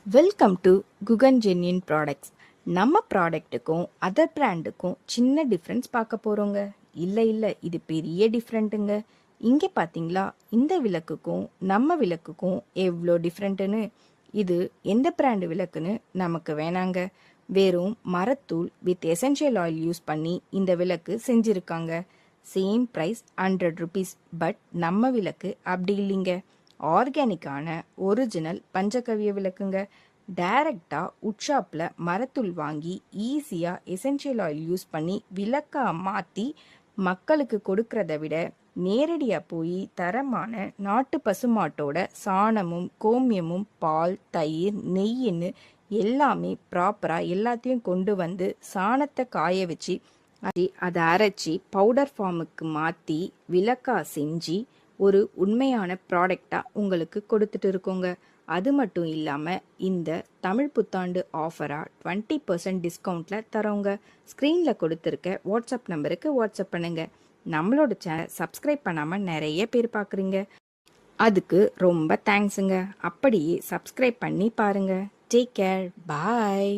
Welcome to Guhan genuine products. நம்ம ப்ராடக்ட்டுக்கும் other பிராண்டுக்கும் சின்ன difference பார்க்க போகிறோங்க. இல்லை இது பெரிய டிஃப்ரெண்ட்டுங்க. இங்கே பார்த்தீங்களா, இந்த விளக்குக்கும் நம்ம விளக்குக்கும் எவ்வளோ டிஃப்ரெண்ட்டுன்னு. இது எந்த பிராண்டு விளக்குன்னு நமக்கு வேணாங்க. வெறும் மரத்தூள் வித் எசென்ஷியல் ஆயில் யூஸ் பண்ணி இந்த விளக்கு செஞ்சுருக்காங்க. Same price 100 rupees. பட் நம்ம விளக்கு அப்படி இல்லைங்க. ஆர்கானிக்கான ஒரிஜினல் பஞ்சகவ்ய விளக்குங்க. டைரக்டாக உட்ஷாப்பில் மரத்தூள் வாங்கி ஈஸியாக எசென்ஷியல் ஆயில் யூஸ் பண்ணி விளக்கா மாற்றி மக்களுக்கு கொடுக்கறத விட நேரடியாக போய் தரமான நாட்டு பசுமாட்டோட சாணமும் கோமியமும் பால் தயிர் நெய்ன்னு எல்லாமே ப்ராப்பராக எல்லாத்தையும் கொண்டு வந்து சாணத்தை காய வச்சு அதை அரைச்சி பவுடர் ஃபார்முக்கு மாற்றி விளக்கா செஞ்சு ஒரு உண்மையான ப்ராடக்டாக உங்களுக்கு கொடுத்துட்டு இருக்கோங்க. அது மட்டும் இல்லாமல் இந்த தமிழ் புத்தாண்டு ஆஃபராக 20% டிஸ்கவுண்ட்டில் தரோங்க. ஸ்க்ரீனில் கொடுத்துருக்க வாட்ஸ்அப் நம்பருக்கு வாட்ஸ்அப் பண்ணுங்கள். நம்மளோட சேனல் சப்ஸ்கிரைப் பண்ணாமல் நிறைய பேர் பார்க்குறீங்க. அதுக்கு ரொம்ப தேங்க்ஸுங்க. அப்படியே சப்ஸ்கிரைப் பண்ணி பாருங்கள். Take care. பாய்.